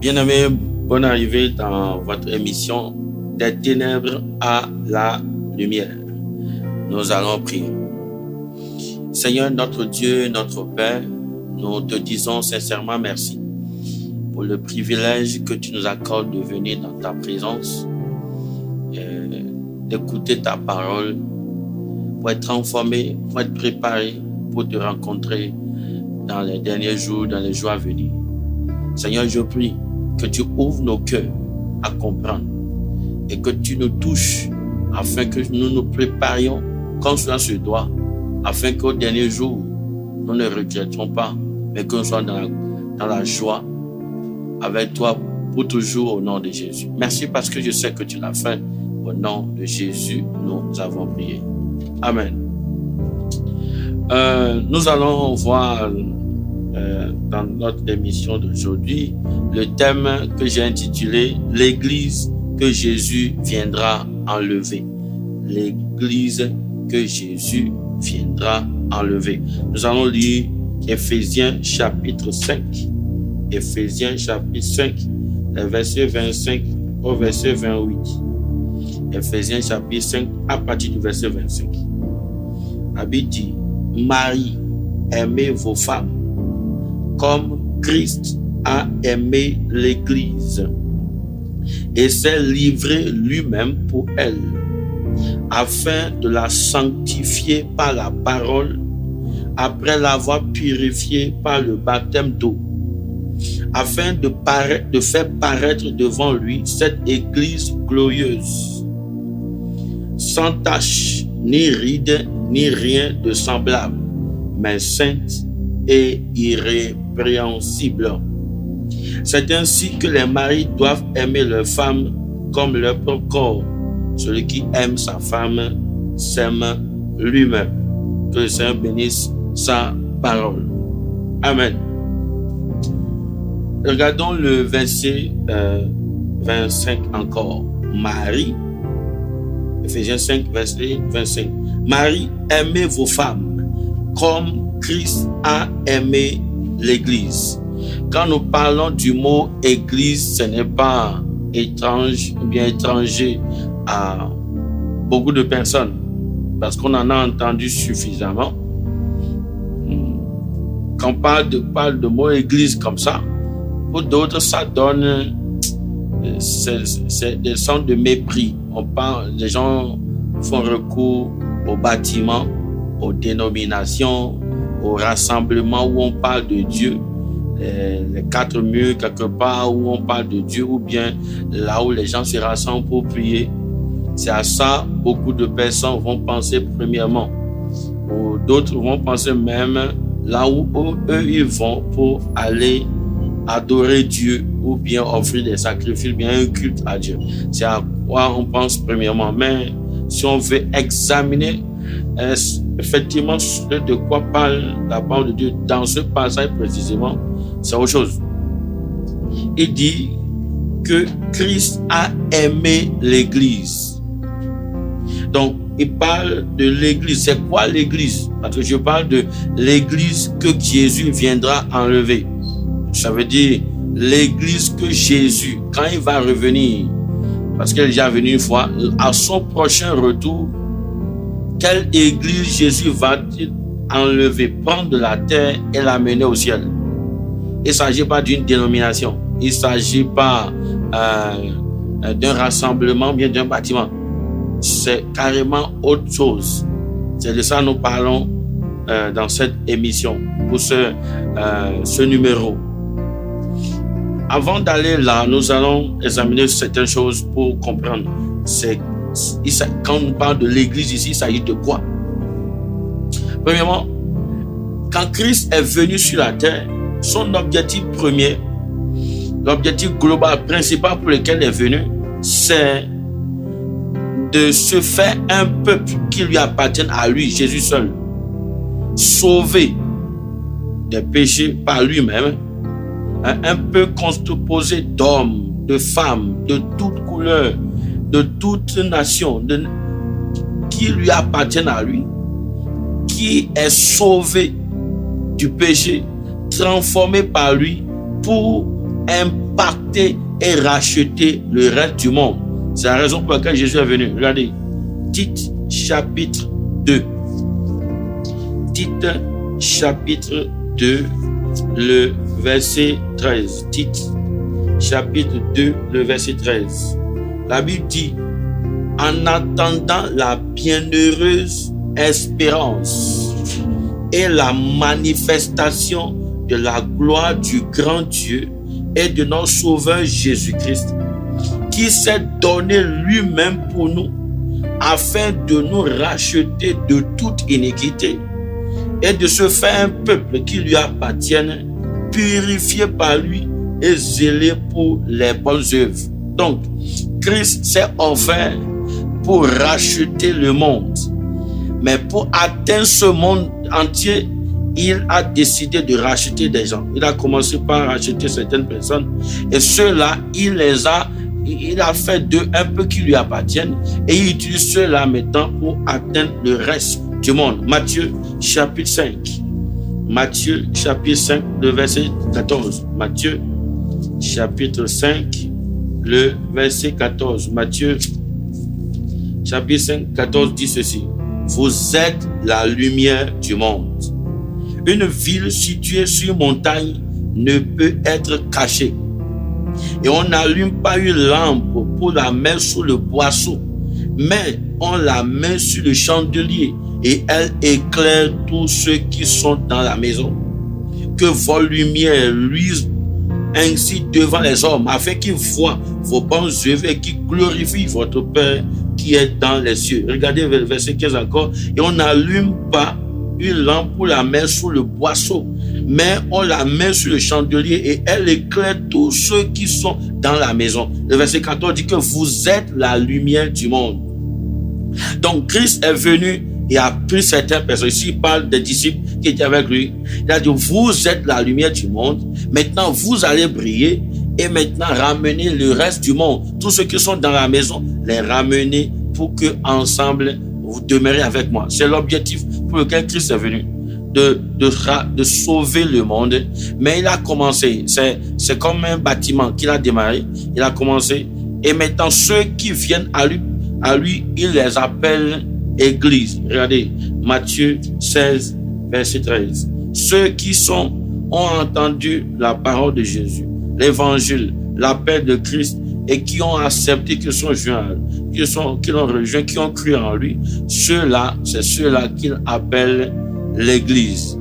Bien-aimés, bonne arrivée dans votre émission des ténèbres à la lumière. Nous allons prier. Seigneur, notre Dieu, notre Père, nous te disons sincèrement merci pour le privilège que tu nous accordes de venir dans ta présence, d'écouter ta parole, pour être transformé, pour être préparé, pour te rencontrer dans les derniers jours, dans les jours à venir. Seigneur, je prie que tu ouvres nos cœurs à comprendre et que tu nous touches afin que nous nous préparions comme cela se doit, afin qu'au dernier jour, nous ne regrettions pas, mais que nous soyons dans la joie avec toi pour toujours au nom de Jésus. Merci parce que je sais que tu l'as fait. Au nom de Jésus, nous avons prié. Amen. Nous allons voir dans notre émission d'aujourd'hui le thème que j'ai intitulé « L'Église que Jésus viendra enlever ». L'Église que Jésus viendra enlever. Nous allons lire Éphésiens chapitre 5. Éphésiens chapitre 5, les versets 25 au verset 28. Éphésiens chapitre 5, à partir du verset 25. La Bible dit, Marie, aimez vos femmes, comme Christ a aimé l'Église et s'est livré lui-même pour elle, afin de la sanctifier par la parole, après l'avoir purifiée par le baptême d'eau, afin de faire paraître devant lui cette Église glorieuse, sans tache, ni ride, ni rien de semblable, mais sainte et irrépréhensible. C'est ainsi que les maris doivent aimer leurs femmes comme leur propre corps. Celui qui aime sa femme s'aime lui-même. Que le Seigneur bénisse sa parole. Amen. Regardons le verset 25 encore. Marie, Éphésiens 5, verset 25. Marie, aimez vos femmes comme Christ a aimé l'Église. Quand nous parlons du mot Église, ce n'est pas étrange ou bien étranger à beaucoup de personnes, parce qu'on en a entendu suffisamment. Quand on parle de mot Église comme ça, pour d'autres, ça donne c'est des sons de mépris. Les gens font recours aux bâtiments, aux dénominations, aux rassemblements où on parle de Dieu, les quatre murs quelque part où on parle de Dieu, ou bien là où les gens se rassemblent pour prier. C'est à ça beaucoup de personnes vont penser premièrement. Ou d'autres vont penser même là où eux ils vont pour aller adorer Dieu ou bien offrir des sacrifices, bien un culte à Dieu. C'est à quoi on pense premièrement. Mais si on veut examiner effectivement de quoi parle la parole de Dieu dans ce passage précisément, c'est autre chose. Il dit que Christ a aimé l'Église. Donc, il parle de l'Église. C'est quoi l'Église? Parce que je parle de l'Église que Jésus viendra enlever. Ça veut dire l'Église que Jésus, quand il va revenir, parce qu'il est déjà venu une fois, à son prochain retour, quelle Église Jésus va-t-il enlever, prendre de la terre et l'amener au ciel? Il ne s'agit pas d'une dénomination, il ne s'agit pas d'un rassemblement, bien d'un bâtiment. C'est carrément autre chose. C'est de ça que nous parlons dans cette émission, pour ce numéro. Avant d'aller là, nous allons examiner certaines choses pour comprendre. Quand on parle de l'Église ici, il s'agit de quoi? Premièrement, quand Christ est venu sur la terre, son objectif premier, l'objectif global, principal pour lequel il est venu, c'est de se faire un peuple qui lui appartienne à lui, Jésus seul. Sauvé des péchés par lui-même, un peu composé d'hommes, de femmes, de toutes couleurs, de toutes nations, qui lui appartiennent à lui, qui est sauvé du péché, transformé par lui pour impacter et racheter le reste du monde. C'est la raison pour laquelle Jésus est venu. Regardez, Tite chapitre 2. Tite chapitre 2, le verset 13. Tite chapitre 2, le verset 13. La Bible dit, en attendant la bienheureuse espérance et la manifestation de la gloire du grand Dieu et de notre Sauveur Jésus-Christ, qui s'est donné lui-même pour nous, afin de nous racheter de toute iniquité et de se faire un peuple qui lui appartienne, purifié par lui et zélé pour les bonnes œuvres. Donc, Christ s'est offert pour racheter le monde. Mais pour atteindre ce monde entier, il a décidé de racheter des gens. Il a commencé par racheter certaines personnes. Et ceux-là, il a fait d'eux un peu qui lui appartiennent. Et il utilise ceux-là maintenant pour atteindre le reste du monde. Matthieu chapitre 5. Matthieu chapitre 5, le verset 14. Matthieu chapitre 5, le verset 14. Matthieu chapitre 5, 14 dit ceci. Vous êtes la lumière du monde. Une ville située sur une montagne ne peut être cachée. Et on n'allume pas une lampe pour la mettre sous le boisseau, mais on la met sur le chandelier et elle éclaire tous ceux qui sont dans la maison. Que vos lumières luisent ainsi devant les hommes, afin qu'ils voient vos bonnes œuvres et qu'ils glorifient votre Père qui est dans les cieux. Regardez le verset 15 encore. Et on n'allume pas une lampe pour la mettre sous le boisseau, mais on la met sur le chandelier et elle éclaire tous ceux qui sont dans la maison. Le verset 14 dit que vous êtes la lumière du monde. Donc Christ est venu et a pris certaines personnes. Ici, il parle des disciples qui étaient avec lui. Il a dit, vous êtes la lumière du monde. Maintenant, vous allez briller et maintenant ramener le reste du monde. Tous ceux qui sont dans la maison, les ramener pour que ensemble vous demeurez avec moi. C'est l'objectif pour lequel Christ est venu. De sauver le monde. Mais il a commencé. C'est comme un bâtiment qu'il a démarré. Il a commencé. Et maintenant, ceux qui viennent à lui, il les appelle Église. Regardez, Matthieu 16, verset 13. Ceux qui ont entendu la parole de Jésus, l'évangile, l'appel de Christ, et qui ont accepté, qui sont joints, qui l'ont rejoint, qui ont cru en lui, ceux-là, c'est ceux-là qu'il appelle l'Église.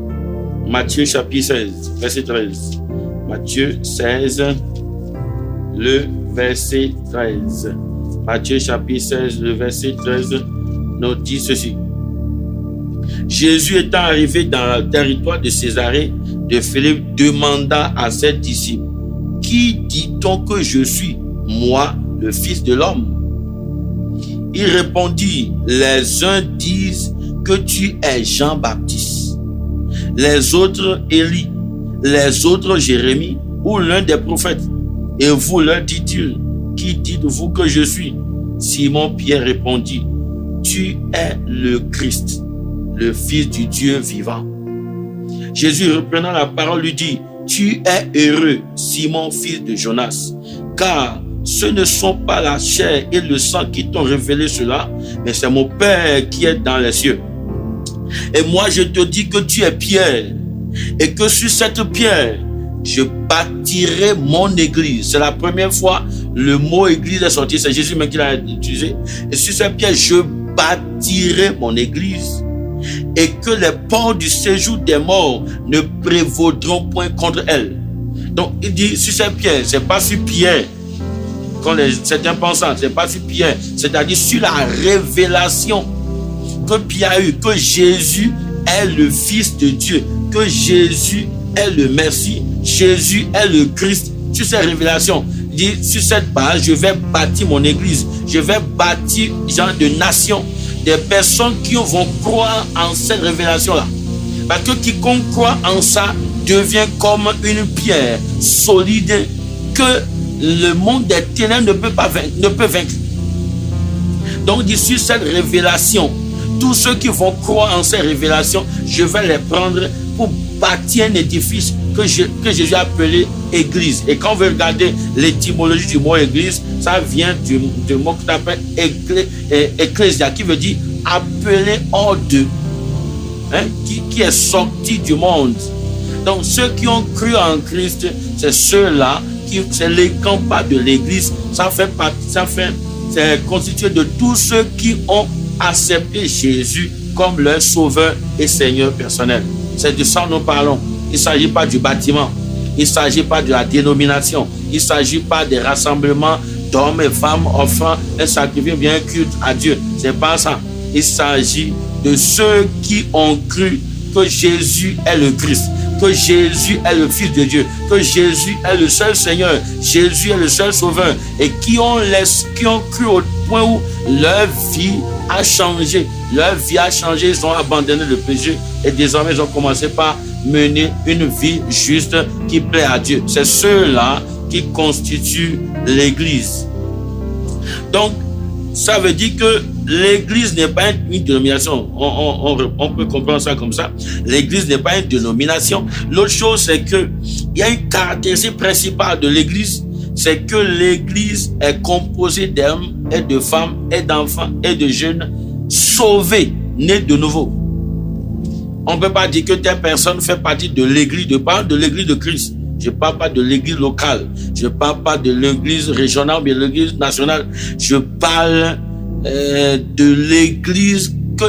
Matthieu chapitre 16, verset 13. Matthieu 16, le verset 13. Matthieu chapitre 16, le verset 13 nous dit ceci. Jésus étant arrivé dans le territoire de Césarée de Philippe, demanda à ses disciples, qui dit-on que je suis, moi, le Fils de l'homme? Il répondit, les uns disent que tu es Jean-Baptiste, les autres Élie, les autres Jérémie ou l'un des prophètes. Et vous leur dit-il, qui dites-vous que je suis? Simon-Pierre répondit, tu es le Christ, le Fils du Dieu vivant. Jésus, reprenant la parole, lui dit, tu es heureux, Simon, fils de Jonas, car ce ne sont pas la chair et le sang qui t'ont révélé cela, mais c'est mon Père qui est dans les cieux. Et moi, je te dis que tu es Pierre, et que sur cette pierre, je bâtirai mon église. C'est la première fois le mot église est sorti, c'est Jésus même qui l'a utilisé. Et sur cette pierre, je bâtirai mon église, et que les portes du séjour des morts ne prévaudront point contre elle. Donc, il dit sur cette pierre, c'est pas sur Pierre, comme certains pensent, c'est pas sur Pierre, c'est-à-dire sur la révélation que Pierre a eu, que Jésus est le Fils de Dieu, que Jésus est le Messie, Jésus est le Christ. Sur cette révélation, il dit, sur cette base, je vais bâtir mon église, je vais bâtir genre de nations, des personnes qui vont croire en cette révélation-là. Parce que quiconque croit en ça devient comme une pierre solide que le monde des ténèbres ne peut vaincre. Donc, sur cette révélation, tous ceux qui vont croire en cette révélation, je vais les prendre pour bâtir un édifice que Jésus a appelé église. Et quand vous regardez l'étymologie du mot église, ça vient du mot que tu appelles ecclésia, qui veut dire appelé hors d'eux, qui est sorti du monde. Donc ceux qui ont cru en Christ, c'est ceux-là c'est les campagnes de l'église. C'est constitué de tous ceux qui ont accepté Jésus comme leur sauveur et Seigneur personnel. C'est de ça que nous parlons. Il ne s'agit pas du bâtiment. Il ne s'agit pas de la dénomination. Il ne s'agit pas des rassemblements d'hommes et femmes offrant un sacrifice bien culte à Dieu. Ce n'est pas ça. Il s'agit de ceux qui ont cru que Jésus est le Christ, que Jésus est le Fils de Dieu, que Jésus est le seul Seigneur, Jésus est le seul Sauveur, et qui ont cru au point où leur vie a changé. Leur vie a changé, ils ont abandonné le péché et désormais ils ont commencé par mener une vie juste qui plaît à Dieu. C'est ceux-là qui constituent l'Église. Donc, ça veut dire que l'Église n'est pas une dénomination. On peut comprendre ça comme ça. L'Église n'est pas une dénomination. L'autre chose, c'est qu'il y a une caractéristique principale de l'Église, c'est que l'Église est composée d'hommes et de femmes et d'enfants et de jeunes sauvés, nés de nouveau. On ne peut pas dire que telle personne fait partie de l'Église. Je parle de l'Église de Christ. Je ne parle pas de l'église locale. Je ne parle pas de l'église régionale, mais de l'église nationale. Je parle de l'église que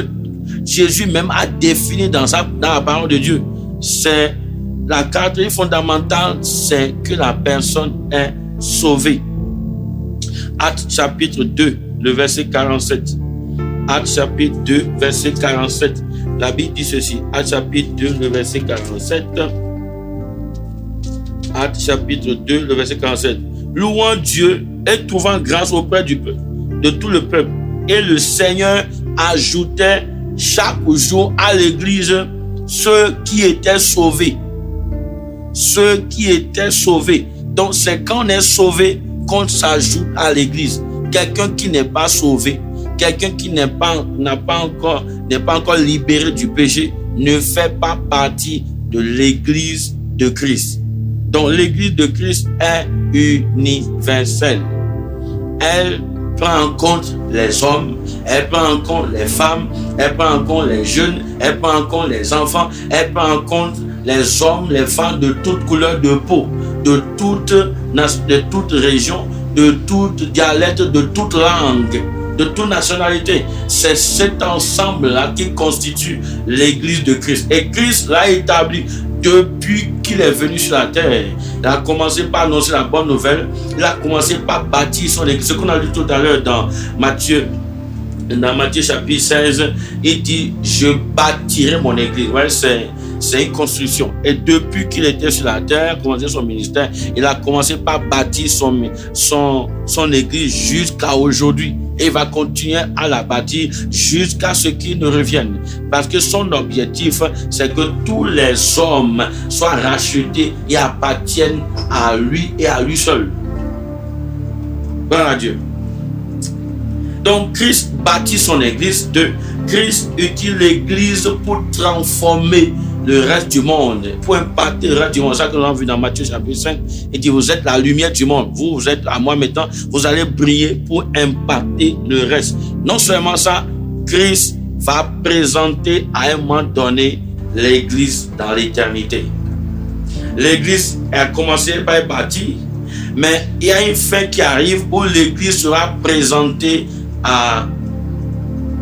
Jésus même a définie dans la parole de Dieu. C'est la caractéristique fondamentale, c'est que la personne est sauvée. Actes chapitre 2, le verset 47. Actes chapitre 2, verset 47. La Bible dit ceci. Actes chapitre 2, le verset 47. Actes chapitre 2, le verset 47. Louant Dieu et trouvant grâce auprès du peuple, de tout le peuple. Et le Seigneur ajoutait chaque jour à l'église ceux qui étaient sauvés. Ceux qui étaient sauvés. Donc c'est quand on est sauvé qu'on s'ajoute à l'église. Quelqu'un qui n'est pas sauvé, quelqu'un qui n'est pas encore libéré du péché, ne fait pas partie de l'église de Christ. Donc l'église de Christ est universelle. Elle prend en compte les hommes, elle prend en compte les femmes, elle prend en compte les jeunes, elle prend en compte les enfants, elle prend en compte les hommes, les femmes de toute couleur de peau, de toute région, de toute dialecte, de toute langue, de toute nationalité. C'est cet ensemble-là qui constitue l'église de Christ. Et Christ l'a établi depuis qu'il est venu sur la terre. Il a commencé par annoncer la bonne nouvelle. Il a commencé par bâtir son église. Ce qu'on a lu tout à l'heure dans Matthieu chapitre 16, il dit « Je bâtirai mon église ». Ouais, c'est une construction. Et depuis qu'il était sur la terre, commencé son ministère, il a commencé par bâtir son église jusqu'à aujourd'hui. Et il va continuer à la bâtir jusqu'à ce qu'il ne revienne. Parce que son objectif, c'est que tous les hommes soient rachetés et appartiennent à lui et à lui seul. Gloire à Dieu. Donc Christ bâtit son église. Christ utilise l'église pour transformer le reste du monde, pour impacter le reste du monde. C'est ça que nous avons vu dans Matthieu chapitre 5. Il dit, vous êtes la lumière du monde. Vous êtes à moi maintenant. Vous allez briller pour impacter le reste. Non seulement ça, Christ va présenter à un moment donné l'église dans l'éternité. L'église a commencé par être bâtie, mais il y a une fin qui arrive où l'église sera présentée à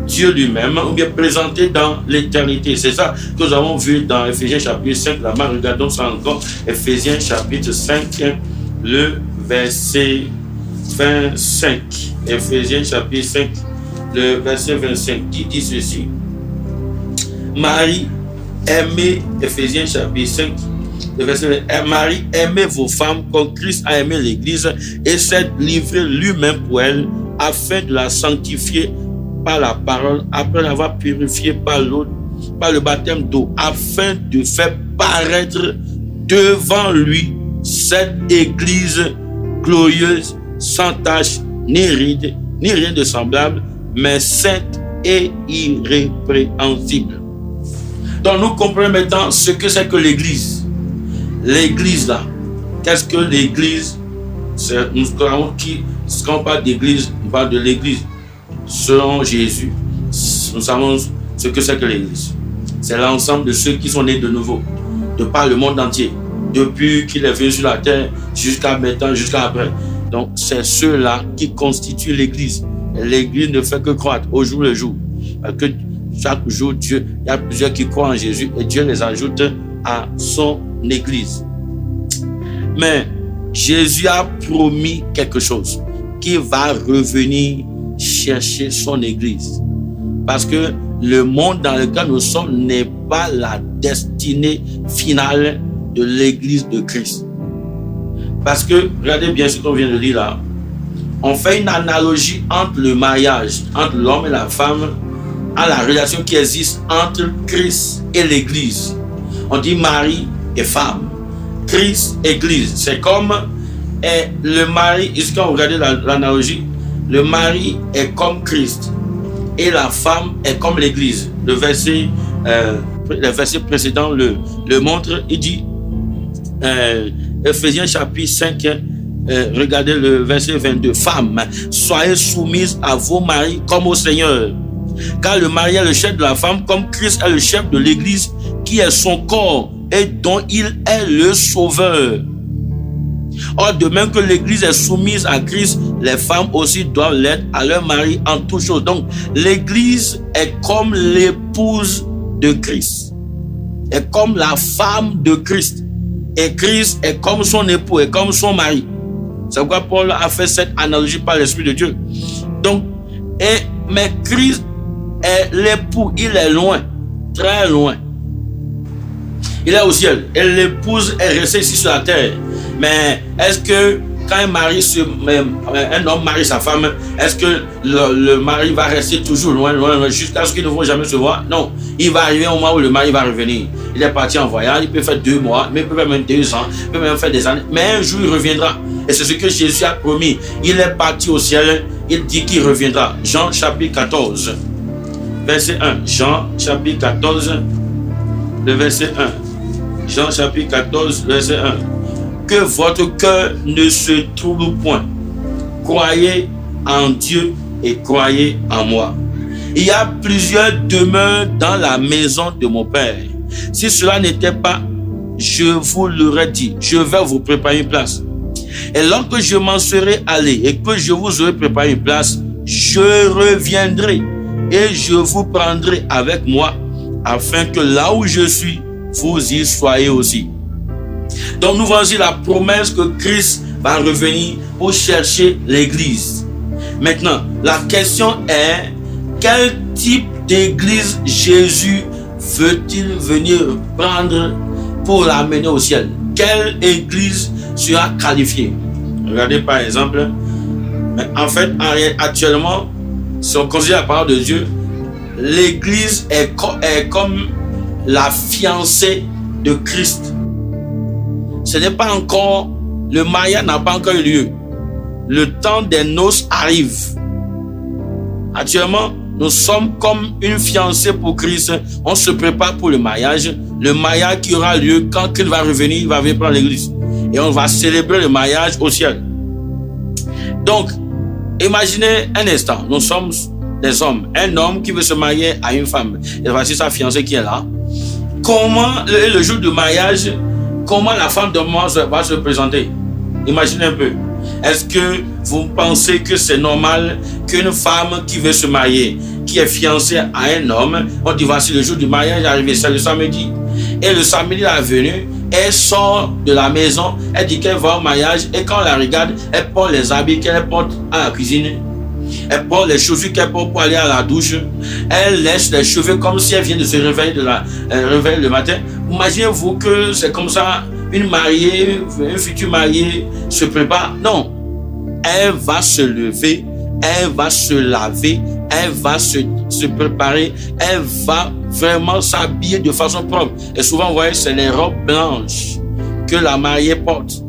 Dieu lui-même, ou bien présenté dans l'éternité. C'est ça que nous avons vu dans Ephésiens chapitre 5. Là-bas, regardons ça encore. Ephésiens chapitre 5, le verset 25. Ephésiens chapitre 5, le verset 25, qui dit ceci. Marie, aimez, Ephésiens chapitre 5, le verset 25. Marie, aimez vos femmes comme Christ a aimé l'église et s'est livré lui-même pour elle, afin de la sanctifier par la parole, après l'avoir purifié par l'eau, par le baptême d'eau, afin de faire paraître devant lui cette église glorieuse, sans tache, ni ride, ni rien de semblable, mais sainte et irrépréhensible. Donc nous comprenons maintenant ce que c'est que l'église. l'église là, qu'est-ce que l'église? Quand on parle d'église, on parle de l'église selon Jésus. Nous savons ce que c'est que l'église. C'est l'ensemble de ceux qui sont nés de nouveau, de par le monde entier, depuis qu'il est venu sur la terre jusqu'à maintenant, jusqu'à après. Donc, c'est ceux-là qui constituent l'église. L'église ne fait que croître au jour le jour. Parce que chaque jour, il y a plusieurs qui croient en Jésus et Dieu les ajoute à son église. Mais Jésus a promis quelque chose, qu'il va revenir chercher son église. Parce que le monde dans lequel nous sommes n'est pas la destinée finale de l'église de Christ. Parce que, regardez bien ce qu'on vient de lire là. On fait une analogie entre le mariage, entre l'homme et la femme, à la relation qui existe entre Christ et l'église. On dit mari et femme. Christ, église. C'est comme le mari, ici quand vous regardez l'analogie, le mari est comme Christ et la femme est comme l'église. Le verset précédent le montre. Il dit, Ephésiens chapitre 5, regardez le verset 22. Femmes, soyez soumises à vos maris comme au Seigneur. Car le mari est le chef de la femme, comme Christ est le chef de l'église, qui est son corps et dont il est le sauveur. Or, de même que l'église est soumise à Christ, les femmes aussi doivent l'être à leur mari en toutes choses. Donc, l'église est comme l'épouse de Christ, est comme la femme de Christ. Et Christ est comme son époux, est comme son mari. C'est pourquoi Paul a fait cette analogie par l'Esprit de Dieu. Donc, mais Christ est l'époux, il est loin, très loin. Il est au ciel et l'épouse est restée ici sur la terre. Mais est-ce que quand un homme marie sa femme, est-ce que le mari va rester toujours loin, jusqu'à ce qu'ils ne vont jamais se voir? Non, il va arriver au moment où le mari va revenir. Il est parti en voyage, il peut faire 2 mois, mais il peut faire même 2 ans, il peut même faire des années. Mais un jour, il reviendra. Et c'est ce que Jésus a promis. Il est parti au ciel, il dit qu'il reviendra. Jean chapitre 14, verset 1. Jean chapitre 14, le verset 1. Jean chapitre 14, verset 1. Que votre cœur ne se trouble point. Croyez en Dieu et croyez en moi. Il y a plusieurs demeures dans la maison de mon Père. Si cela n'était pas, je vous l'aurais dit. Je vais vous préparer une place. Et lorsque je m'en serai allé et que je vous aurai préparé une place, je reviendrai et je vous prendrai avec moi, afin que là où je suis, vous y soyez aussi. Donc nous voici la promesse que Christ va revenir pour chercher l'église. Maintenant, la question est, quel type d'église Jésus veut-il venir prendre pour l'amener au ciel? Quelle église sera qualifiée? Regardez par exemple, en fait, actuellement, si on considère la parole de Dieu, l'église est comme la fiancée de Christ. Ce n'est pas encore, le mariage n'a pas encore eu lieu. Le temps des noces arrive. Actuellement, nous sommes comme une fiancée pour Christ. On se prépare pour le mariage. Le mariage qui aura lieu quand Christ va revenir, il va venir prendre l'église. Et on va célébrer le mariage au ciel. Donc, imaginez un instant, nous sommes des hommes. Un homme qui veut se marier à une femme. Et voici sa fiancée qui est là. Comment, le jour du mariage, comment la femme de moi va se présenter? Imaginez un peu. Est-ce que vous pensez que c'est normal qu'une femme qui veut se marier, qui est fiancée à un homme, on dit voici le jour du mariage est arrivé, c'est le samedi. Et le samedi elle est venue, elle sort de la maison, elle dit qu'elle va au mariage et quand on la regarde, elle porte les habits qu'elle porte à la cuisine. Elle porte les chaussures qu'elle porte pour aller à la douche. Elle laisse les cheveux comme si elle vient de se réveiller réveiller le matin. Imaginez-vous que c'est comme ça, une mariée, une future mariée se prépare. Non. Elle va se lever, elle va se laver, elle va se préparer, elle va vraiment s'habiller de façon propre. Et souvent, vous voyez, c'est les robes blanches que la mariée porte.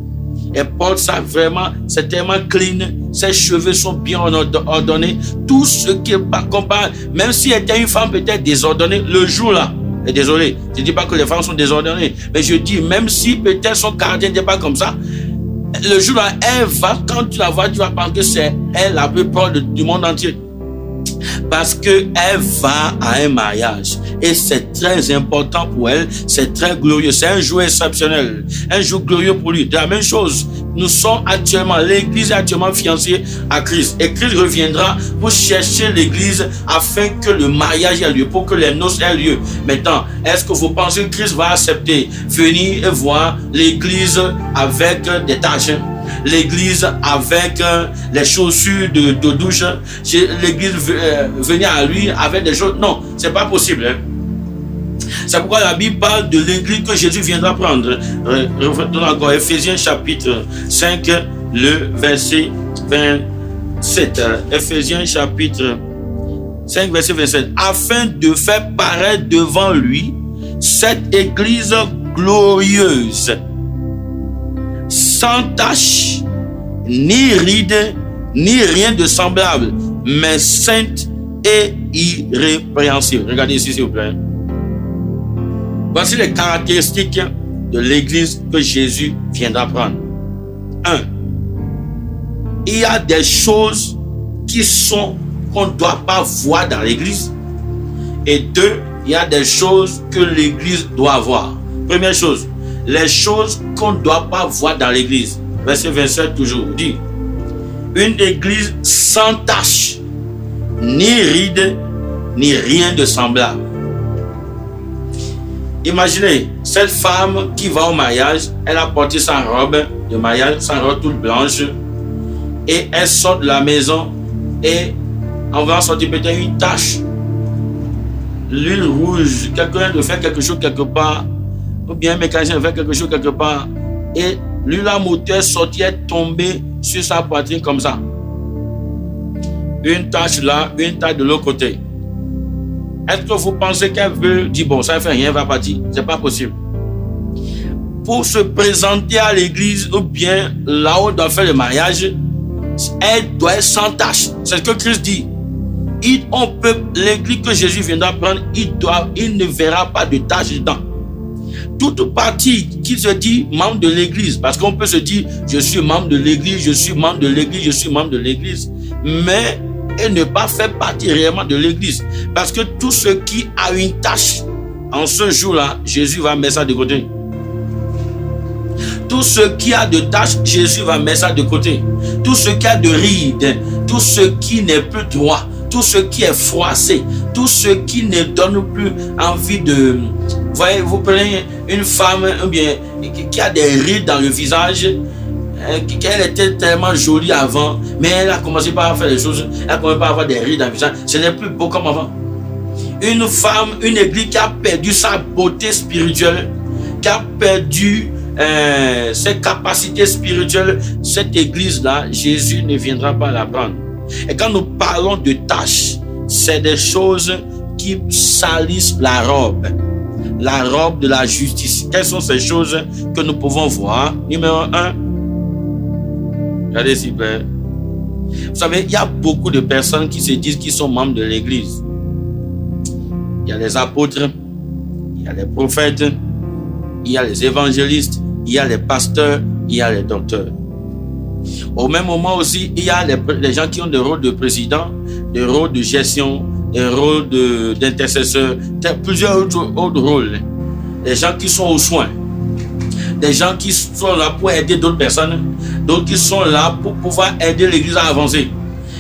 Elle porte ça vraiment, c'est tellement clean, ses cheveux sont bien ordonnés. Tout ce qui est pas comparé, même si elle était une femme peut-être désordonnée, le jour là, désolé, je ne dis pas que les femmes sont désordonnées, mais je dis, même si peut-être son caractère n'est pas comme ça, le jour là, elle va, quand tu la vois, tu vas penser que c'est elle la plus proche du monde entier. Parce qu'elle va à un mariage et c'est très important pour elle, c'est très glorieux, c'est un jour exceptionnel, un jour glorieux pour lui. De la même chose, nous sommes actuellement, l'église est actuellement fiancée à Christ et Christ reviendra pour chercher l'église afin que le mariage ait lieu, pour que les noces aient lieu. Maintenant, est-ce que vous pensez que Christ va accepter venir et voir l'église avec des taches? L'église avec les chaussures de douche, l'église venir à lui avec des choses. Non, c'est pas possible. Hein. C'est pourquoi la Bible parle de l'église que Jésus viendra prendre. Revenons encore Ephésiens chapitre 5, le verset 27. Ephésiens chapitre 5, verset 27. Afin de faire paraître devant lui cette église glorieuse, sans tache, ni ride, ni rien de semblable, mais sainte et irrépréhensible. Regardez ici, s'il vous plaît. Voici les caractéristiques de l'église que Jésus viendra prendre. 1. Il y a des choses qu'on ne doit pas voir dans l'église. Et 2. Il y a des choses que l'église doit voir. Première chose, les choses qu'on ne doit pas voir dans l'église. Verset 27 toujours dit, une église sans tache, ni ride, ni rien de semblable. Imaginez, cette femme qui va au mariage, elle a porté sa robe de mariage, sa robe toute blanche, et elle sort de la maison, et on va sortir peut-être une tache, l'huile rouge, quelqu'un de faire quelque chose quelque part, ou bien un mécanicien fait quelque chose quelque part, et l'huile à moteur sortie est tombée sur sa poitrine comme ça. Une tache là, une tache de l'autre côté. Est-ce que vous pensez qu'elle veut dire, bon, ça ne fait rien, elle va partir? Ce n'est pas possible. Pour se présenter à l'église, ou bien là où on doit faire le mariage, elle doit être sans tache. C'est ce que Christ dit. L'église que Jésus viendra prendre, il ne verra pas de tache dedans. Toute partie qui se dit membre de l'église, parce qu'on peut se dire, je suis membre de l'église, je suis membre de l'église, je suis membre de l'église, mais elle ne pas faire partie réellement de l'église. Parce que tout ce qui a une tâche, en ce jour-là, Jésus va mettre ça de côté. Tout ce qui a de tâches, Jésus va mettre ça de côté. Tout ce qui a de rides, tout ce qui n'est plus droit, tout ce qui est froissé, tout ce qui ne donne plus envie de... Voyez, vous prenez une femme bien, qui a des rides dans le visage, qu'elle était tellement jolie avant, mais elle a commencé par faire des choses, elle a commencé par avoir des rides dans le visage, ce n'est plus beau comme avant. Une femme, une église qui a perdu sa beauté spirituelle, qui a perdu ses capacités spirituelles, cette église-là, Jésus ne viendra pas la prendre. Et quand nous parlons de tâches, c'est des choses qui salissent la robe de la justice. Quelles sont ces choses que nous pouvons voir? Numéro 1, regardez s'il vous plaît. Vous savez, il y a beaucoup de personnes qui se disent qu'ils sont membres de l'église. Il y a les apôtres, il y a les prophètes, il y a les évangélistes, il y a les pasteurs, il y a les docteurs. Au même moment aussi, il y a les gens qui ont des rôles de président, des rôles de gestion, des rôles d'intercesseur, plusieurs autres rôles. Des gens qui sont aux soins, des gens qui sont là pour aider d'autres personnes, d'autres qui sont là pour pouvoir aider l'église à avancer.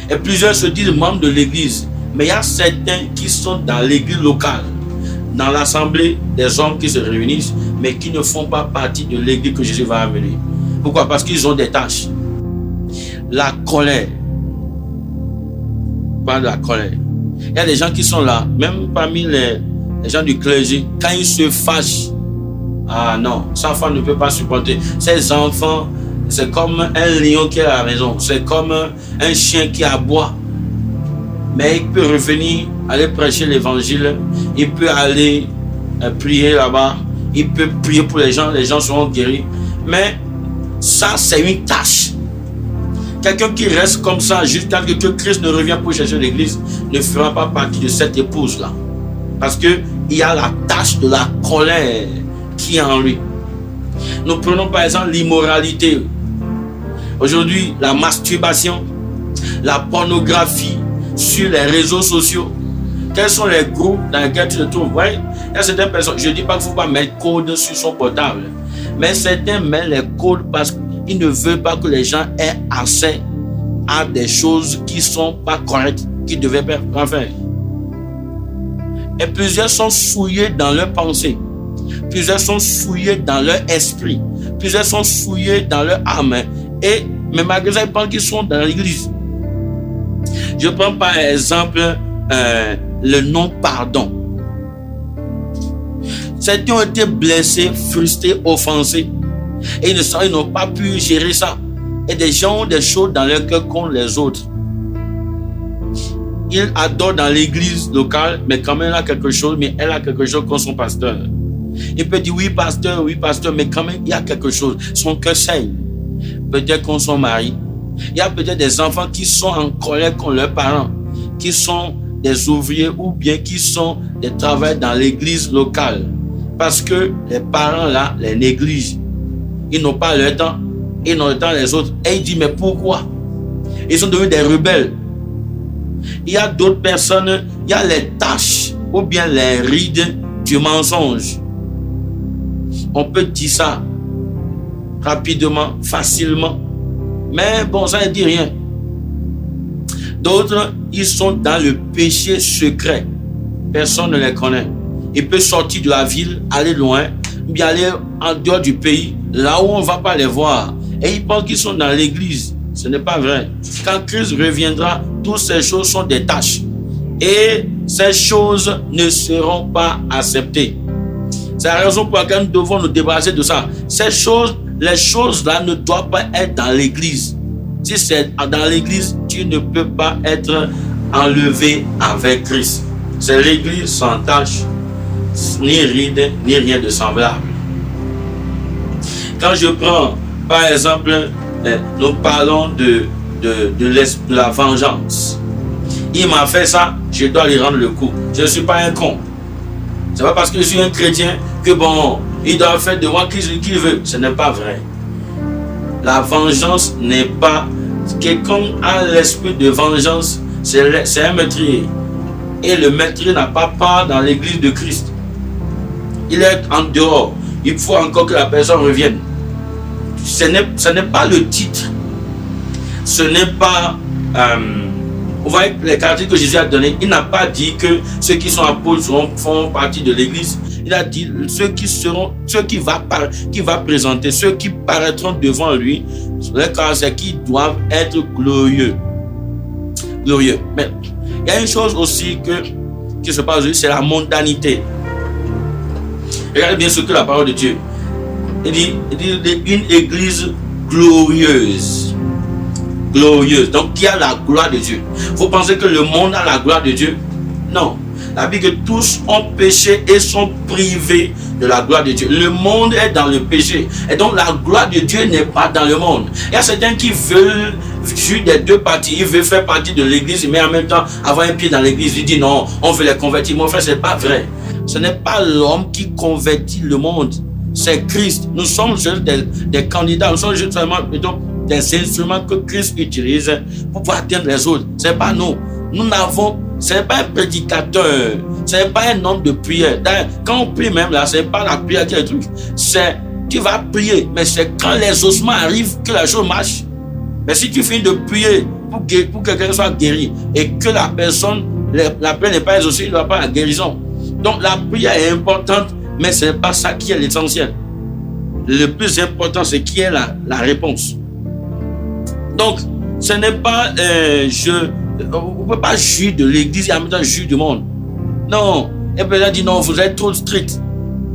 Et plusieurs se disent membres de l'église, mais il y a certains qui sont dans l'église locale, dans l'assemblée des hommes qui se réunissent, mais qui ne font pas partie de l'église que Jésus va amener. Pourquoi? Parce qu'ils ont des tâches. La colère. Pas de la colère. Il y a des gens qui sont là, même parmi les gens du clergé, quand ils se fâchent, ah non, sa femme ne peut pas supporter. Ses enfants, c'est comme un lion qui est à la maison, c'est comme un chien qui aboie. Mais il peut revenir, aller prêcher l'évangile, il peut aller prier là-bas, il peut prier pour les gens seront guéris. Mais ça, c'est une tâche. Quelqu'un qui reste comme ça jusqu'à ce que Christ ne revienne pour chercher l'église ne fera pas partie de cette épouse-là. Parce qu'il il y a la tache de la colère qui est en lui. Nous prenons par exemple l'immoralité. Aujourd'hui, la masturbation, la pornographie sur les réseaux sociaux. Quels sont les groupes dans lesquels tu te trouves? Ouais, il y a certaines personnes, je ne dis pas qu'il ne faut pas mettre code sur son portable, mais certains mettent les codes parce qu'ils ne veulent pas que les gens aient accès à des choses qui ne sont pas correctes, qui devaient pas faire. Et plusieurs sont souillés dans leurs pensées. Plusieurs sont souillés dans leur esprit. Plusieurs sont souillés dans leur âme. Mais malgré ça, ils pensent qu'ils sont dans l'église. Je prends par exemple le non-pardon. Certains ont été blessés, frustrés, offensés. Et ils n'ont pas pu gérer ça. Et des gens ont des choses dans leur cœur contre les autres. Ils adorent dans l'église locale, mais quand même, elle a quelque chose contre son pasteur. Il peut dire oui pasteur, mais quand même il y a quelque chose. Son cœur saigne. Peut-être contre son mari. Il y a peut-être des enfants qui sont en colère contre leurs parents, qui sont des ouvriers ou bien qui sont des travailleurs dans l'église locale. Parce que les parents là les négligent. Ils n'ont pas leur temps. Ils n'ont le temps les autres. Et il dit mais pourquoi? Ils sont devenus des rebelles. Il y a d'autres personnes, il y a les taches ou bien les rides du mensonge. On peut dire ça rapidement, facilement. Mais bon, ça ne dit rien. D'autres, ils sont dans le péché secret. Personne ne les connaît. Ils peuvent sortir de la ville, aller loin, bien aller en dehors du pays, là où on ne va pas les voir. Et ils pensent qu'ils sont dans l'église. Ce n'est pas vrai. Quand Christ reviendra, toutes ces choses sont des tâches. Et ces choses ne seront pas acceptées. C'est la raison pour laquelle nous devons nous débarrasser de ça. Les choses-là ne doivent pas être dans l'église. Si c'est dans l'église, tu ne peux pas être enlevé avec Christ. C'est l'église sans tâche, ni ride, ni rien de semblable. Quand je prends, par exemple, nous parlons de la vengeance. Il m'a fait ça, je dois lui rendre le coup. Je ne suis pas un con. C'est pas parce que je suis un chrétien que bon, il doit faire de moi ce qu'il veut. Ce n'est pas vrai. La vengeance n'est pas... Quelqu'un a l'esprit de vengeance, c'est un meurtrier. Et le meurtrier n'a pas part dans l'église de Christ. Il est en dehors. Il faut encore que la personne revienne. Ce n'est pas le titre. Ce n'est pas... vous voyez les caractéristiques que Jésus a données. Il n'a pas dit que ceux qui sont apôtres font partie de l'église. Il a dit ceux qui va présenter, ceux qui paraîtront devant lui, les caractéristiques qui doivent être glorieux. Glorieux. Mais il y a une chose aussi qui se passe aujourd'hui, c'est la mondanité. Regardez bien ce que la parole de Dieu. Il dit une église glorieuse. Glorieuse. Donc, il y a la gloire de Dieu. Vous pensez que le monde a la gloire de Dieu? Non. La Bible dit que tous ont péché et sont privés de la gloire de Dieu. Le monde est dans le péché. Et donc, la gloire de Dieu n'est pas dans le monde. Il y a certains qui veulent jouer des deux parties. Ils veulent faire partie de l'église, mais en même temps avoir un pied dans l'église. Ils disent non, on veut les convertir. Mon frère, ce n'est pas vrai. Ce n'est pas l'homme qui convertit le monde. C'est Christ. Nous sommes juste des candidats. Nous sommes juste seulement des instruments que Christ utilise pour pouvoir atteindre les autres. Ce n'est pas nous. Ce n'est pas un prédicateur. Ce n'est pas un homme de prière. Quand on prie même là, ce n'est pas la prière qui est le truc. Tu vas prier, mais c'est quand les ossements arrivent que la chose marche. Mais si tu finis de prier pour que quelqu'un soit guéri et que la personne, la prière n'est pas exaucée, il n'y aura pas la guérison. Donc la prière est importante, mais ce n'est pas ça qui est l'essentiel. Le plus important, c'est qui est la réponse. Donc, ce n'est pas on ne peut pas juger de l'église et en même temps juger du monde. Non. Et puis il a dit non, vous êtes trop strict.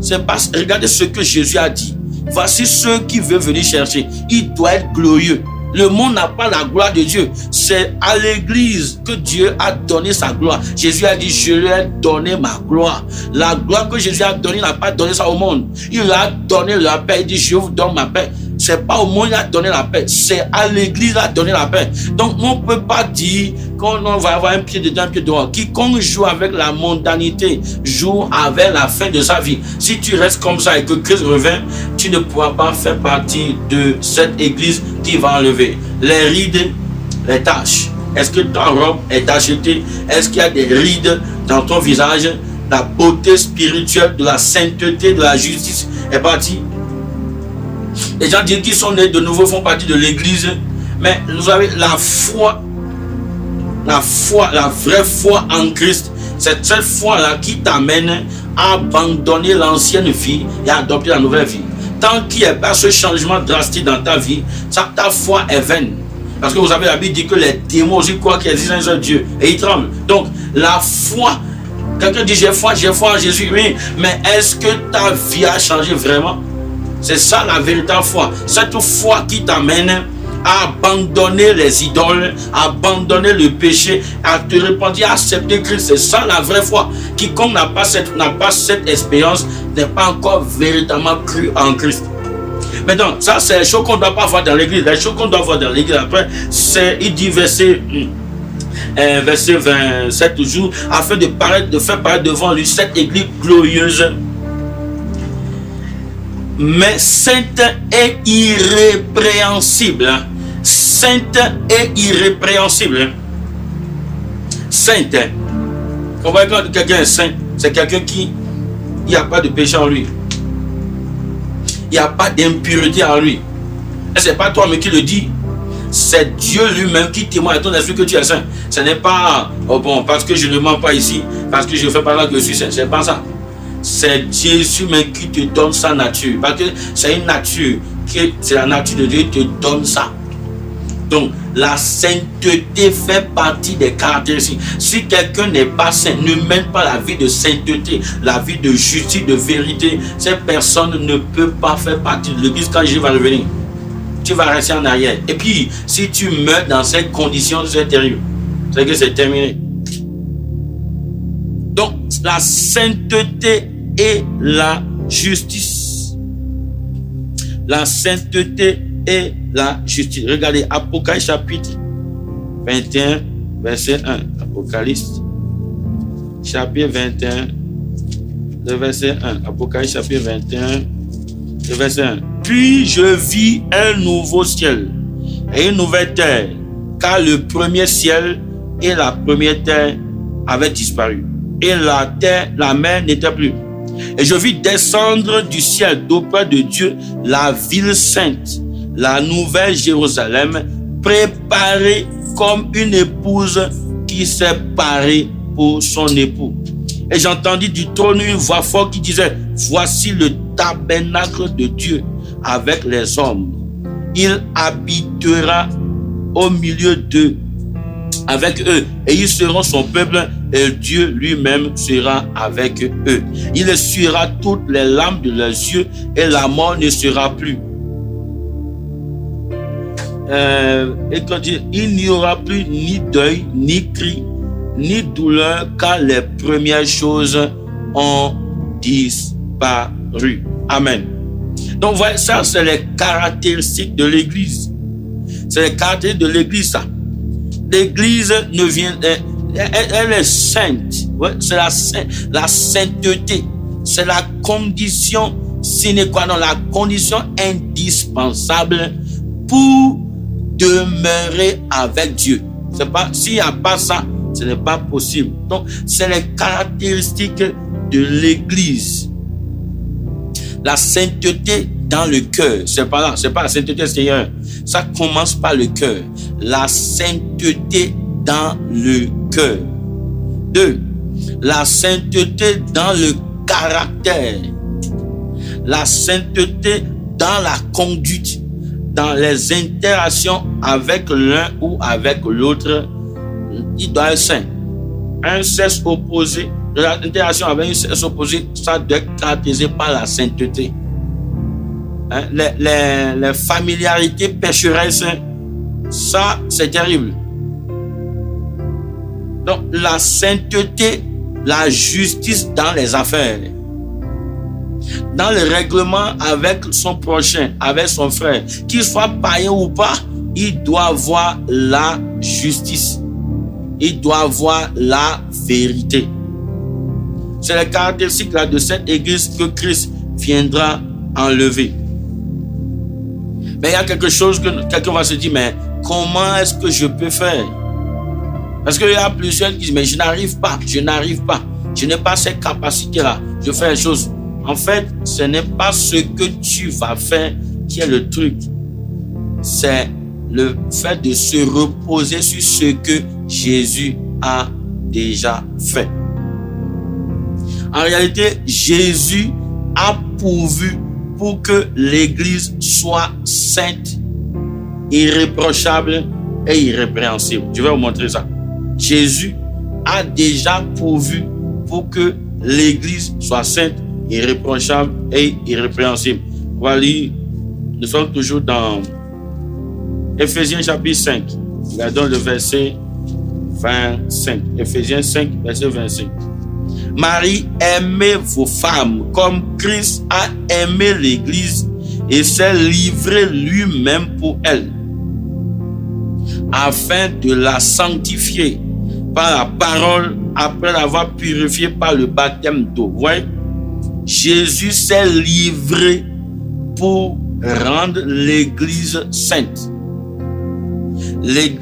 C'est pas. Regardez ce que Jésus a dit. Voici ceux qui veulent venir chercher. Il doit être glorieux. Le monde n'a pas la gloire de Dieu. C'est à l'église que Dieu a donné sa gloire. Jésus a dit, je lui ai donné ma gloire. La gloire que Jésus a donnée, il n'a pas donné ça au monde. Il a donné la paix. Il dit, je vous donne ma paix. c'est pas au monde qu'il a donné la paix, c'est à l'église qu'il a donné la paix. Donc, on ne peut pas dire qu'on va avoir un pied dedans, un pied dehors. Quiconque joue avec la mondanité, joue avec la fin de sa vie. Si tu restes comme ça et que Christ revient, tu ne pourras pas faire partie de cette église qui va enlever les rides, les taches. Est-ce que ta robe est tachetée? Est-ce qu'il y a des rides dans ton visage? La beauté spirituelle de la sainteté, de la justice est partie. Les gens disent qu'ils sont nés de nouveau, font partie de l'église. Mais vous savez, la vraie foi en Christ, c'est cette foi-là qui t'amène à abandonner l'ancienne vie et à adopter la nouvelle vie. Tant qu'il n'y a pas ce changement drastique dans ta vie, ta foi est vaine. Parce que vous savez, la Bible dit que les démons aussi croient qu'il existe un seul Dieu et ils tremblent. Donc, la foi, quelqu'un dit j'ai foi en Jésus, oui, mais est-ce que ta vie a changé vraiment? C'est ça la véritable foi. Cette foi qui t'amène à abandonner les idoles, à abandonner le péché, à te repentir, à accepter Christ. C'est ça la vraie foi. Quiconque n'a pas cette expérience n'est pas encore véritablement cru en Christ. Maintenant, ça c'est les choses qu'on ne doit pas voir dans l'église. Les choses qu'on doit voir dans l'église après, c'est, il dit verset 27 toujours, afin de faire paraître devant lui cette église glorieuse, mais sainte et irrépréhensible. Sainte et irrépréhensible. Sainte. Quand quelqu'un est saint, c'est quelqu'un qui il n'y a pas de péché en lui. Il n'y a pas d'impureté en lui. Et ce n'est pas toi mais qui le dis. C'est Dieu lui-même qui témoigne à ton esprit que tu es saint. Ce n'est pas, oh bon, parce que je ne mens pas ici, parce que je fais pas là que je suis saint. Ce n'est pas ça. C'est Jésus même qui te donne sa nature. Parce que c'est une nature, c'est la nature de Dieu qui te donne ça. Donc, la sainteté fait partie des caractéristiques. Si quelqu'un n'est pas saint, ne mène pas la vie de sainteté, la vie de justice, de vérité, cette personne ne peut pas faire partie de l'église quand Jésus va revenir. Tu vas rester en arrière. Et puis, si tu meurs dans ces conditions, c'est terrible. C'est que c'est terminé. Donc, la sainteté et la justice. La sainteté et la justice. Regardez, Apocalypse chapitre 21, verset 1. Apocalypse chapitre 21, le verset 1. Apocalypse chapitre 21, le verset 1. Puis je vis un nouveau ciel et une nouvelle terre, car le premier ciel et la première terre avaient disparu. Et la terre, la mer n'était plus. Et je vis descendre du ciel d'auprès de Dieu la ville sainte, la nouvelle Jérusalem, préparée comme une épouse qui s'est parée pour son époux. Et j'entendis du trône une voix forte qui disait: voici le tabernacle de Dieu avec les hommes. Il habitera au milieu d'eux, avec eux, et ils seront son peuple, et Dieu lui-même sera avec eux. Il essuiera toutes les larmes de leurs yeux, et la mort ne sera plus. Et quand il n'y aura plus ni deuil, ni cri, ni douleur, car les premières choses ont disparu. Amen. Donc, voilà, ça, c'est les caractéristiques de l'église. C'est les caractéristiques de l'église, ça. L'église ne vient, elle est sainte. Ouais, c'est la sainteté. C'est la condition sine qua non, la condition indispensable pour demeurer avec Dieu. C'est pas, s'il n'y a pas ça, ce n'est pas possible. Donc, c'est les caractéristiques de l'église. La sainteté dans le cœur, c'est pas là, c'est pas la sainteté extérieure. Ça commence par le cœur. La sainteté dans le cœur. 2. La sainteté dans le caractère. La sainteté dans la conduite, dans les interactions avec l'un ou avec l'autre. Il doit être saint. Un sexe opposé, l'interaction avec un sexe opposé, ça doit être caractérisé par la sainteté. Hein? Les familiarités pécheresses, ça c'est terrible. Donc la sainteté, la justice dans les affaires. dans le règlement avec son prochain, avec son frère, qu'il soit païen ou pas, il doit avoir la justice. Il doit avoir la vérité. C'est la caractéristique de cette église que Christ viendra enlever. Mais il y a quelque chose que quelqu'un va se dire, mais comment est-ce que je peux faire? Parce qu'il y a plusieurs qui disent, mais je n'arrive pas. Je n'ai pas cette capacité-là. Je fais les choses. En fait, ce n'est pas ce que tu vas faire qui est le truc. C'est le fait de se reposer sur ce que Jésus a déjà fait. En réalité, Jésus a pourvu pour que l'Église soit sainte, irréprochable et irrépréhensible. Je vais vous montrer ça. Jésus a déjà pourvu pour que l'Église soit sainte, irréprochable et irrépréhensible. Voilà, nous sommes toujours dans Éphésiens chapitre 5. Regardons le verset 25. Éphésiens 5, verset 25. Marie, aimez vos femmes comme Christ a aimé l'Église et s'est livré lui-même pour elle, afin de la sanctifier par la parole après l'avoir purifiée par le baptême d'eau. Ouais? Jésus s'est livré pour rendre l'Église sainte.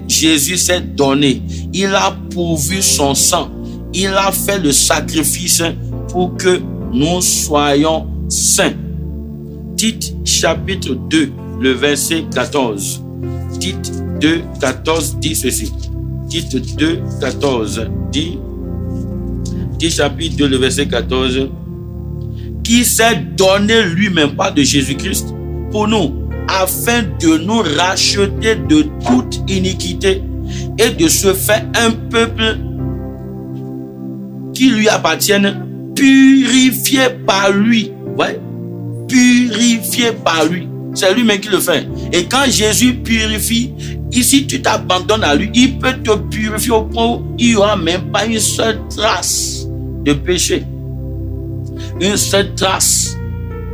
Jésus s'est donné. Il a pourvu son sang. Il a fait le sacrifice pour que nous soyons saints. Tite chapitre 2, le verset 14. Tite 2, 14 dit ceci. Tite 2, 14 dit, Tite chapitre 2, le verset 14, qui s'est donné lui-même, pas de Jésus-Christ, pour nous, afin de nous racheter de toute iniquité et de se faire un peuple qui lui appartienne, purifié par lui. Ouais, purifié par lui. C'est lui-même qui le fait. Et quand Jésus purifie, ici tu t'abandonnes à lui, il peut te purifier au point où il n'y aura même pas une seule trace de péché. Une seule trace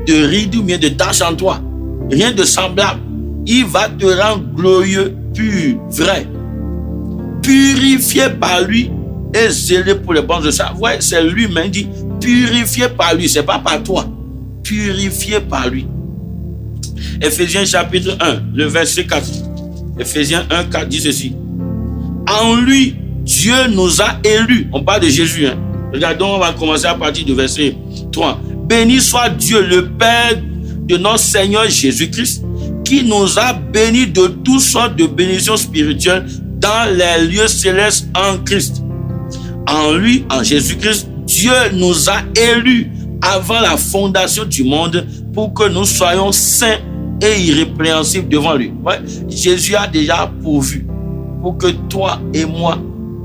de ride ou bien de tache en toi. Rien de semblable. Il va te rendre glorieux, pur, vrai. Purifié par lui et zélé pour les bons de ça. Ouais, c'est lui-même dit, purifié par lui, c'est pas par toi. Purifié par lui. Éphésiens chapitre 1, le verset 4. Éphésiens 1, 4 dit ceci. En lui, Dieu nous a élus. On parle de Jésus. Hein. Regardons, on va commencer à partir du verset 3. Béni soit Dieu, le Père de notre Seigneur Jésus-Christ, qui nous a bénis de toutes sortes de bénédictions spirituelles dans les lieux célestes en Christ. En lui, en Jésus-Christ, Dieu nous a élus avant la fondation du monde pour que nous soyons saints et irrépréhensibles devant lui. Ouais, Jésus a déjà pourvu pour que toi et moi,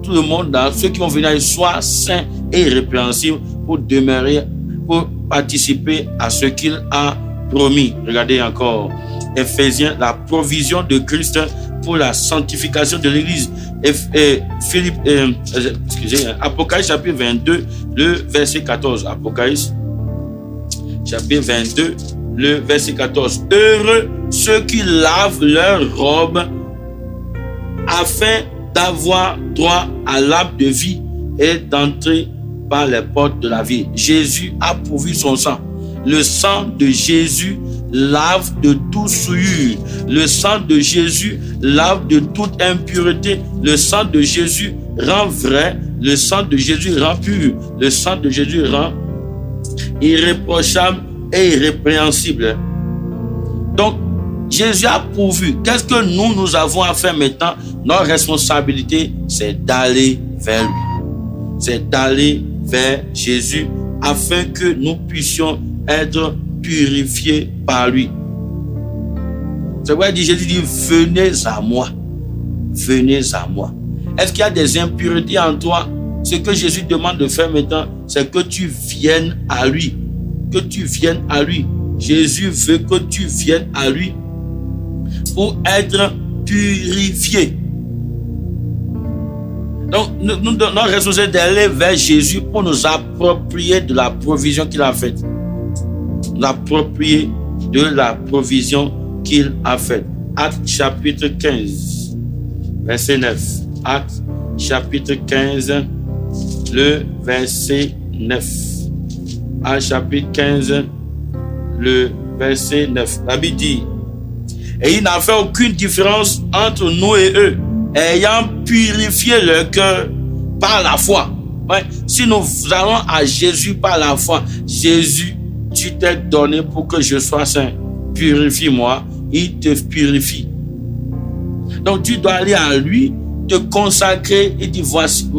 tout le monde, ceux qui vont venir, soient saints et irrépréhensibles pour demeurer, pour participer à ce qu'il a promis. Regardez encore Éphésiens, la provision de Christ pour la sanctification de l'Église. Apocalypse chapitre 22, le verset 14. Apocalypse chapitre 22, le verset 14. Heureux ceux qui lavent leurs robes afin d'avoir droit à l'arbre de vie et d'entrer par les portes de la vie. Jésus a pourvu son sang. Le sang de Jésus lave de toute souillure. Le sang de Jésus lave de toute impureté. Le sang de Jésus rend vrai. Le sang de Jésus rend pur. Le sang de Jésus rend irréprochable et irrépréhensible. Donc, Jésus a pourvu. Qu'est-ce que nous avons à faire maintenant? Notre responsabilité, c'est d'aller vers lui. C'est d'aller vers Jésus afin que nous puissions être purifiés par lui. C'est pourquoi Jésus dit, venez à moi. Venez à moi. Est-ce qu'il y a des impuretés en toi? Ce que Jésus demande de faire maintenant, c'est que tu viennes à lui. Que tu viennes à lui. Jésus veut que tu viennes à lui pour être purifié. Donc, notre responsabilité d'aller vers Jésus pour nous approprier de la provision qu'il a faite. approprier de la provision qu'il a faite. Actes chapitre 15, verset 9. Actes chapitre 15, le verset 9. Actes chapitre 15, le verset 9. La Bible dit: et il n'a fait aucune différence entre nous et eux, ayant purifié leur cœur par la foi. Ouais. Si nous allons à Jésus par la foi, Jésus, tu t'es donné pour que je sois saint. Purifie-moi, il te purifie. Donc tu dois aller à lui, te consacrer et dire voici,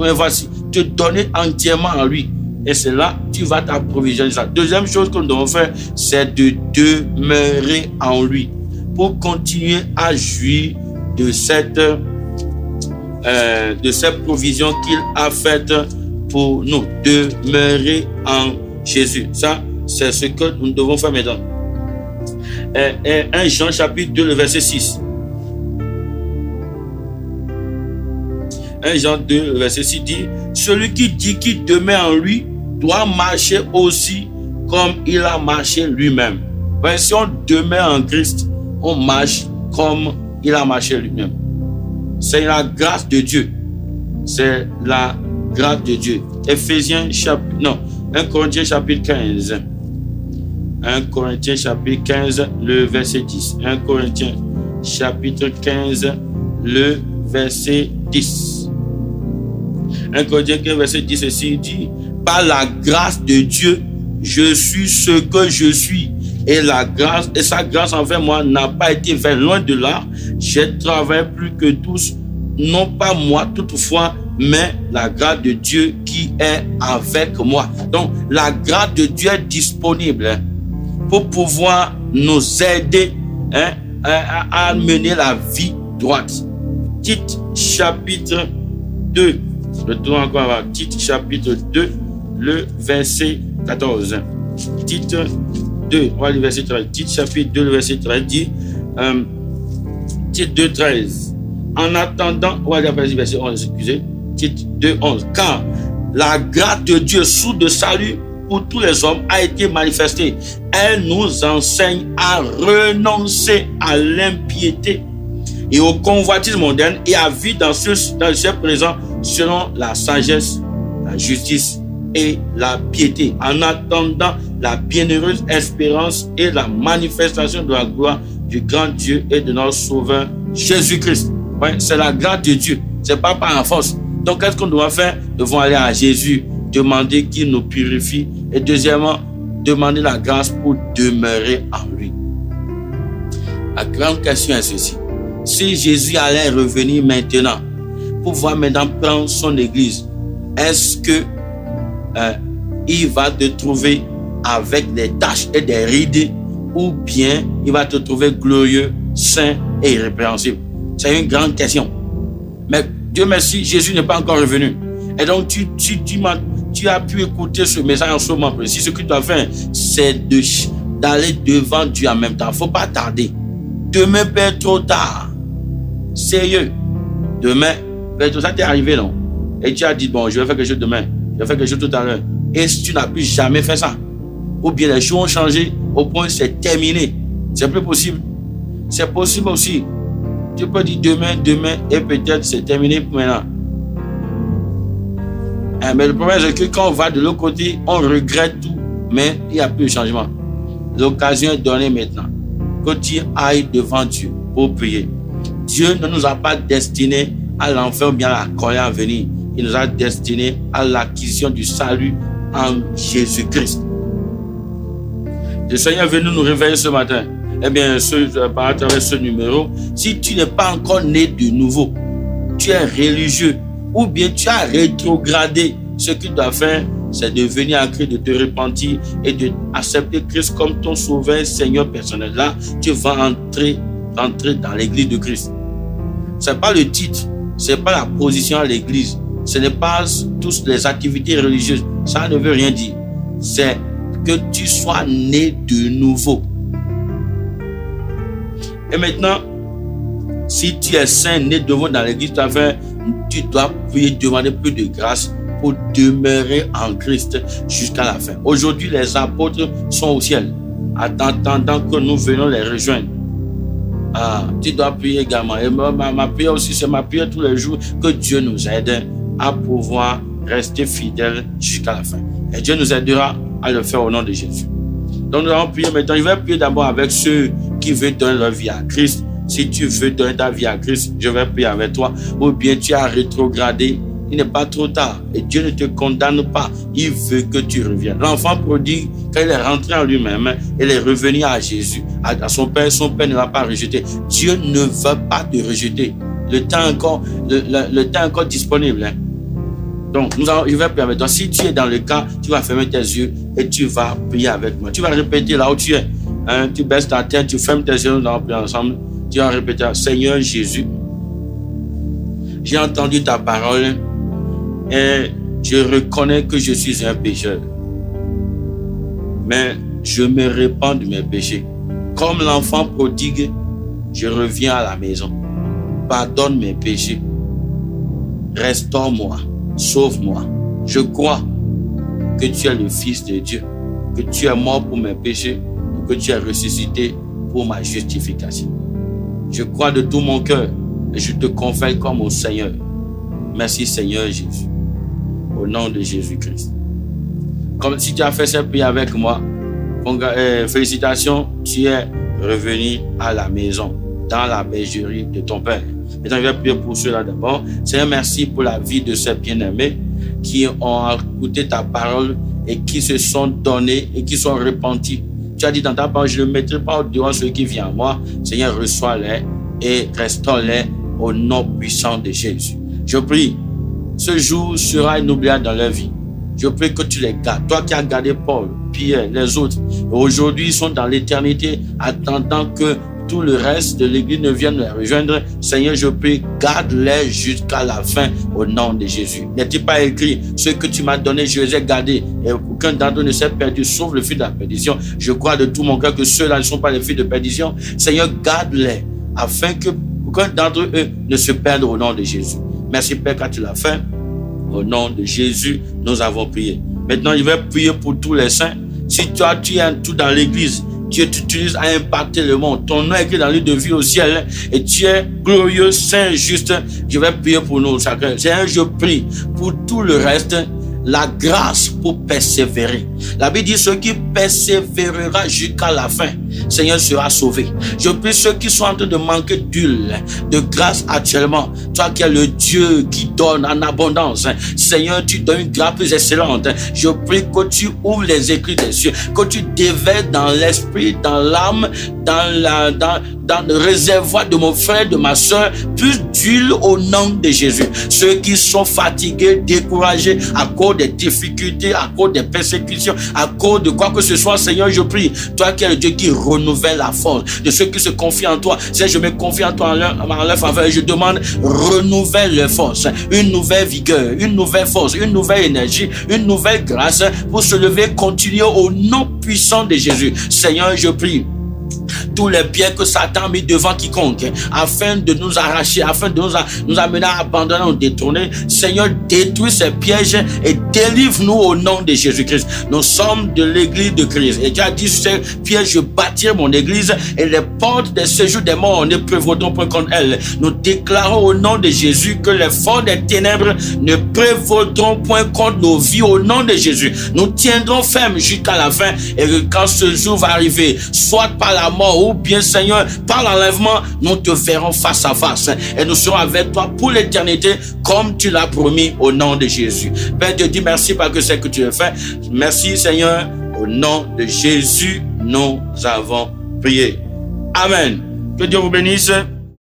te donner entièrement à lui. Et c'est là tu vas t'approvisionner ça. Deuxième chose que nous devons faire, c'est de demeurer en lui pour continuer à jouir de cette provision qu'il a faite pour nous. Demeurer en Jésus. Ça, c'est ce que nous devons faire maintenant. 1 Jean chapitre 2, le verset 6. 1 Jean 2, le verset 6 dit: celui qui dit qu'il demeure en lui doit marcher aussi comme il a marché lui-même. Ben, si on demeure en Christ, on marche comme il a marché lui-même. C'est la grâce de Dieu. C'est la grâce de Dieu. 1 Corinthiens chapitre 15. 1 Corinthiens chapitre 15, le verset 10. 1 Corinthiens chapitre 15, le verset 10. 1 Corinthiens 15, verset 10 ici dit: par la grâce de Dieu, je suis ce que je suis. Et sa grâce envers moi n'a pas été vaine. Loin de là, j'ai travaillé plus que tous, non pas moi toutefois, mais la grâce de Dieu qui est avec moi. Donc, la grâce de Dieu est disponible pour pouvoir nous aider à mener la vie droite. Tite chapitre 2. Retournons encore avant. Tite chapitre 2, le verset 14. Tite 2, on va lire verset 13. Tite chapitre 2, le verset 13 dit, Tite 2, 13. En attendant, on va lire verset 11, excusez. Tite 2, 11. Car la grâce de Dieu, source de salut pour tous les hommes, a été manifestée. Elle nous enseigne à renoncer à l'impiété et au convoitisme moderne et à vivre dans ce présent selon la sagesse, la justice et la piété, en attendant la bienheureuse espérance et la manifestation de la gloire du grand Dieu et de notre Sauveur Jésus-Christ. Ouais, c'est la grâce de Dieu, c'est pas par la force. Donc, qu'est-ce qu'on doit faire? Nous devons aller à Jésus, demander qu'il nous purifie et deuxièmement, demander la grâce pour demeurer en lui. La grande question est ceci: si Jésus allait revenir maintenant pour pouvoir maintenant prendre son église, est-ce que il va te trouver avec des taches et des rides ou bien il va te trouver glorieux, saint et irrépréhensible? C'est une grande question. Mais Dieu merci, Jésus n'est pas encore revenu. Et donc tu as pu écouter ce message en ce moment précis. Ce que tu dois faire, c'est d'aller devant Dieu en même temps. Il ne faut pas tarder. Demain peut être trop tard. Sérieux. Demain peut être trop tard. Ça t'est arrivé, non? Et tu as dit, bon, je vais faire quelque chose demain. Je vais faire quelque chose tout à l'heure. Et si tu n'as plus jamais fait ça, ou bien les choses ont changé au point que c'est terminé, c'est plus possible. C'est possible aussi. Tu peux dire demain, et peut-être c'est terminé pour maintenant. Mais le problème, c'est que quand on va de l'autre côté, on regrette tout, mais il n'y a plus de changement. L'occasion est donnée maintenant. Que tu ailles devant Dieu pour prier. Dieu ne nous a pas destinés à l'enfer ou bien à la colère à venir. Il nous a destinés à l'acquisition du salut en Jésus-Christ. Le Seigneur est venu nous réveiller ce matin. Eh bien, à travers ce numéro, si tu n'es pas encore né de nouveau, tu es religieux, ou bien tu as rétrogradé, ce que tu dois faire, c'est de venir à Christ, de te repentir et d'accepter Christ comme ton sauveur, Seigneur personnel. Là, tu vas entrer dans l'église de Christ. Ce n'est pas le titre, ce n'est pas la position à l'église, ce n'est pas toutes les activités religieuses. Ça ne veut rien dire. C'est que tu sois né de nouveau. Et maintenant, si tu es saint, né de nouveau dans l'église, tu dois prier, demander plus de grâce pour demeurer en Christ jusqu'à la fin. Aujourd'hui, les apôtres sont au ciel. attendant que nous venions les rejoindre. Tu dois prier également. Et ma prière aussi, c'est ma prière tous les jours, que Dieu nous aide à pouvoir rester fidèles jusqu'à la fin. Et Dieu nous aidera à le faire au nom de Jésus. Donc nous allons prier maintenant. Je vais prier d'abord avec ceux qui veulent donner leur vie à Christ. Si tu veux donner ta vie à Christ, je vais prier avec toi. Ou bien tu as rétrogradé. Il n'est pas trop tard. Et Dieu ne te condamne pas. Il veut que tu reviennes. L'enfant prodigue, quand il est rentré en lui-même, il est revenu à Jésus, à son père ne l'a pas rejeté. Dieu ne veut pas te rejeter. Le temps est encore disponible. Donc, je vais prier avec toi. Si tu es dans le cas, tu vas fermer tes yeux et tu vas prier avec moi. Tu vas répéter là où tu es. Tu baisses ta tête, tu fermes tes yeux, nous allons prier ensemble. Tu vas répéter, Seigneur Jésus, j'ai entendu ta parole et je reconnais que je suis un pécheur. Mais je me répands de mes péchés. Comme l'enfant prodigue, je reviens à la maison. Pardonne mes péchés. Restaure-moi. Sauve-moi. Je crois que tu es le Fils de Dieu, que tu es mort pour mes péchés et que tu es ressuscité pour ma justification. Je crois de tout mon cœur et je te confesse comme mon Seigneur. Merci Seigneur Jésus. Au nom de Jésus-Christ. Comme si tu as fait cette prière avec moi, félicitations, tu es revenu à la maison, dans la bergerie de ton Père. Maintenant, je vais prier pour ceux-là d'abord. Seigneur, merci pour la vie de ces bien-aimés qui ont écouté ta parole et qui se sont donnés et qui sont repentis. Tu as dit dans ta parole, je ne mettrai pas au dehors ceux qui viennent à moi. Seigneur, reçois-les et restaure-les au nom puissant de Jésus. Je prie, ce jour sera inoubliable dans leur vie. Je prie que tu les gardes. Toi qui as gardé Paul, Pierre, les autres. Aujourd'hui, ils sont dans l'éternité, attendant que tout le reste de l'église ne vienne les rejoindre. Seigneur, je prie, garde-les jusqu'à la fin au nom de Jésus. N'est-il pas écrit, ce que tu m'as donné, je les ai gardés. Et aucun d'entre eux ne s'est perdu, sauf le fils de la perdition. Je crois de tout mon cœur que ceux-là ne sont pas les fils de perdition. Seigneur, garde-les, afin que aucun d'entre eux ne se perde au nom de Jésus. Merci Père, car tu l'as fait. Au nom de Jésus, nous avons prié. Maintenant, je vais prier pour tous les saints. Si toi, tu es tout dans l'église, Dieu t'utilise à impacter le monde. Ton nom est écrit dans le livre de vie au ciel et tu es glorieux, saint, juste. Je vais prier pour nous chacun. Seigneur, je prie pour tout le reste, la grâce pour persévérer. La Bible dit, ceux qui persévérera jusqu'à la fin, Seigneur sera sauvé. Je prie ceux qui sont en train de manquer d'huile, de grâce actuellement. Toi qui es le Dieu qui donne en abondance. Seigneur, tu donnes une grâce plus excellente. Je prie que tu ouvres les écrits des cieux, que tu déverses dans l'esprit, dans l'âme, dans le réservoir de mon frère, de ma soeur, plus d'huile au nom de Jésus. Ceux qui sont fatigués, découragés à cause des difficultés, à cause des persécutions, à cause de quoi que ce soit, Seigneur, je prie. Toi qui es le Dieu qui renouvelle la force de ceux qui se confient en toi. Seigneur, je me confie en toi en leur faveur et je demande, renouvelle leur force, une nouvelle vigueur, une nouvelle force, une nouvelle énergie, une nouvelle grâce pour se lever, continuer au nom puissant de Jésus. Seigneur, je prie. Tous les biens que Satan a mis devant quiconque, afin de nous arracher, afin de nous amener à abandonner ou détourner. Seigneur, détruis ces pièges et délivre-nous au nom de Jésus-Christ. Nous sommes de l'église de Christ. Et tu as dit, Pierre, je bâtirai mon église et les portes des séjours des morts ne prévaudront point contre elle. Nous déclarons au nom de Jésus que les forces des ténèbres ne prévaudront point contre nos vies au nom de Jésus. Nous tiendrons ferme jusqu'à la fin et que quand ce jour va arriver, soit par la mort ou bien, Seigneur, par l'enlèvement, nous te verrons face à face et nous serons avec toi pour l'éternité comme tu l'as promis au nom de Jésus. Père, te dis merci parce que c'est que tu as fait. Merci, Seigneur. Au nom de Jésus, nous avons prié. Amen. Que Dieu vous bénisse.